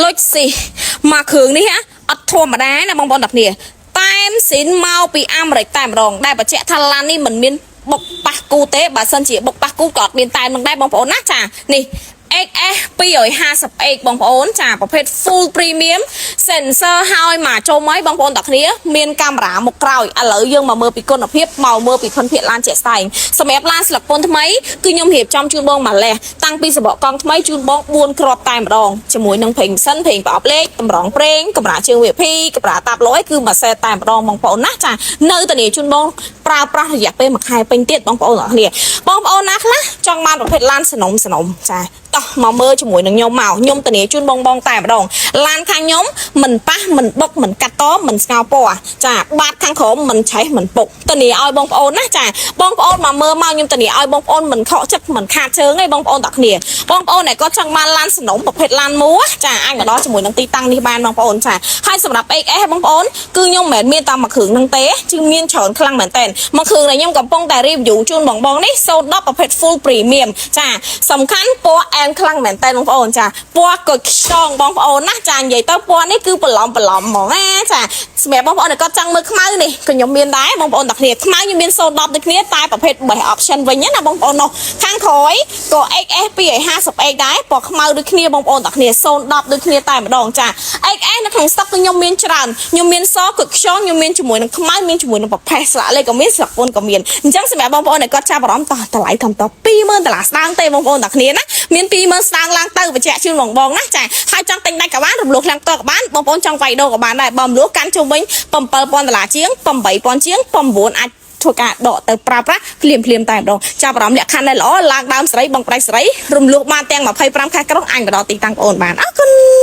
លុចស៊ីមកគ្រឿងនេះហ៎អត់ធម្មតាណាបងប្អូនទាំងគ្នាតែមស៊ីនមកពីអាមេរិកតែម្ដងដែលបញ្ជាក់ថាឡាននេះមិនមានបុកប៉ះគូទេបើសិនជាបុកប៉ះគូក៏អត់មានតែនឹងដែរបងប្អូនណាចានេះ XS 250X បងប្អូនចាប្រភេទ full premium sensor ហើយមកចូលមកបងប្អូនទាំងគ្នាមានកាមេរ៉ាមុខក្រោយឥឡូវយើងមកមើលពីគុណភាពមកមើលពីគុណភាពឡានជាក់ស្ដែងសម្រាប់ឡានស្លឹកពន្ធថ្មីគឺខ្ញុំរៀបចំជូនបងមកលេះតាំងពីសបកកង់ថ្មីជូនបង4គ្រាប់តែម្ដងជាមួយនឹងប្រេងម៉ាស៊ីនប្រេងប្រអប់លេខតម្រងប្រេងកម្រាលជើង VIP កម្រាលតាប់លុយគឺមួយសេតតែម្ដងបងប្អូនណាចានៅតានេះជូនបងប្រើប្រាស់រយៈពេល1ខែពេញទៀតបងប្អូនទាំងគ្នាបងប្អូនណាខ្លះចង់បានប្រភេទឡានសនំចាតោះមកមើលជាមួយនឹងខ្ញុំមកខ្ញុំតានេះជូនបងតែម្ដងឡានខាងខ្ញុំមិនប៉ះមិនបុកមិនកាត់តមិនស្ងោពណ៌ចាបាតខាងក្រោមមិនឆេះមិនពុកតានេះឲ្យបងប្អូនណាចាបងប្អូនមកមើលមកខ្ញុំតានេះឲ្យបងប្អូនមិនខកចិត្តមិនខាតជើងទេបងប្អូនទាំងគ្នាបងប្អូនដែលគាត់ចង់បានឡានសនំប្រភេទឡានមួចាអាចមកដល់ជាមួយនឹងទីតាំងនេះបានបងប្អូនចាហើយសម្រាប់ XS បងប្អូនគឺខ្ញុំមិនមែនមានតែមួយគ្រឿងនឹងទេគឺមានច្រើនខ្លាំងមែនតើមួយគ្រឿងដែលខ្ញុំកំពុងតែ review ជូនបងនេះ010ប្រភេទ full premium ចាសំខាន់ពណ៌អែមខ្លាំងមែនតើបងប្អូនចាពណ៌កុយខ្យងបងប្អូនណាចានិយាយទៅពណ៌នេះគឺបន្លំហ្មងណាចាសម្រាប់បងប្អូនដែលគាត់ចង់មើលខ្មៅនេះក៏ខ្ញុំមានដែរបងប្អូនទាំងគ្នាខ្មៅខ្ញុំមាន010ដូចគ្នាតែប្រភេទ best option វិញណាបងប្អូននោះខាងក្រោយក៏ XS 250X ដែរពណ៌ខ្មៅដូចគ្នាបងប្អូនទាំងគ្នា010ដូចគ្នាតែម្ដងចា XS នៅក្នុង stock គឺខ្ញុំមានច្រើនខ្ញុំមានសកុយខ្យងខ្ញុំមានជាមួយនឹងខ្មៅមានជាមួយនឹងប្រភេទស្លាកលេខក៏មានស្លាកពន្ធក៏មានអញ្ចឹងសម្រាប់បងប្អូនដែលគាត់ចាប់អារម្មណ៍តោះតម្លៃកំត$20000ស្ដាងទេបងប្អូនទាំងគ្នាណាមាន20000ស្ដាងឡើងទៅបញ្ជាក់ជូនបងណាចាហើយចង់ទិញដាច់ក៏បានរំលោះខាងផ្ទាល់ក៏បានបងប្អូនចង់វាយដូរក៏បានដែរបើរំលោះកាន់ជុំវិញ$7000ជាង$8000ជាង9អាចធ្វើការដកទៅប្រើប្រាស់ភ្លាមតែម្ដងចាប់អារម្មណ៍លក្ខខណ្ឌដែលល្អឡើងដើមសេរីបងប្រៃសេរីរំលោះបានទាំង25ខែក្រុងអញទៅដល់ទីតាំងបងអូនបានអរគុណ